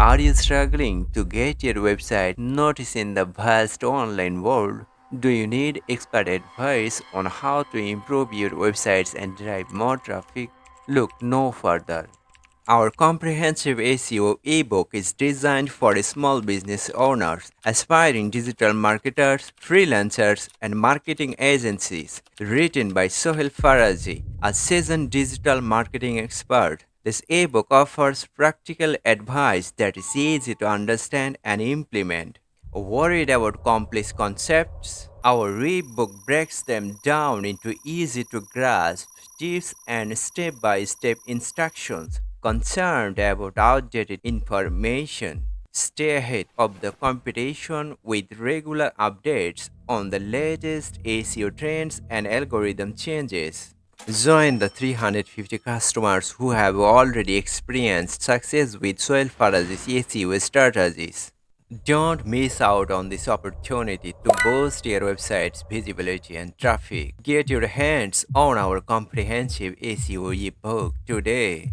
Are you struggling to get your website noticed in the vast online world? Do you need expert advice on how to improve your websites and drive more traffic? Look no further. Our comprehensive SEO ebook is designed for small business owners, aspiring digital marketers, freelancers, and marketing agencies. Written by Sohel Farazy, a seasoned digital marketing expert. This ebook offers practical advice that is easy to understand and implement. Worried about complex concepts? Our ebook breaks them down into easy to grasp tips and step by step instructions. Concerned about outdated information? Stay ahead of the competition with regular updates on the latest SEO trends and algorithm changes. Join the 350 customers who have already experienced success with Soil Farazy's SEO strategies. Don't miss out on this opportunity to boost your website's visibility and traffic. Get your hands on our comprehensive SEO ebook today.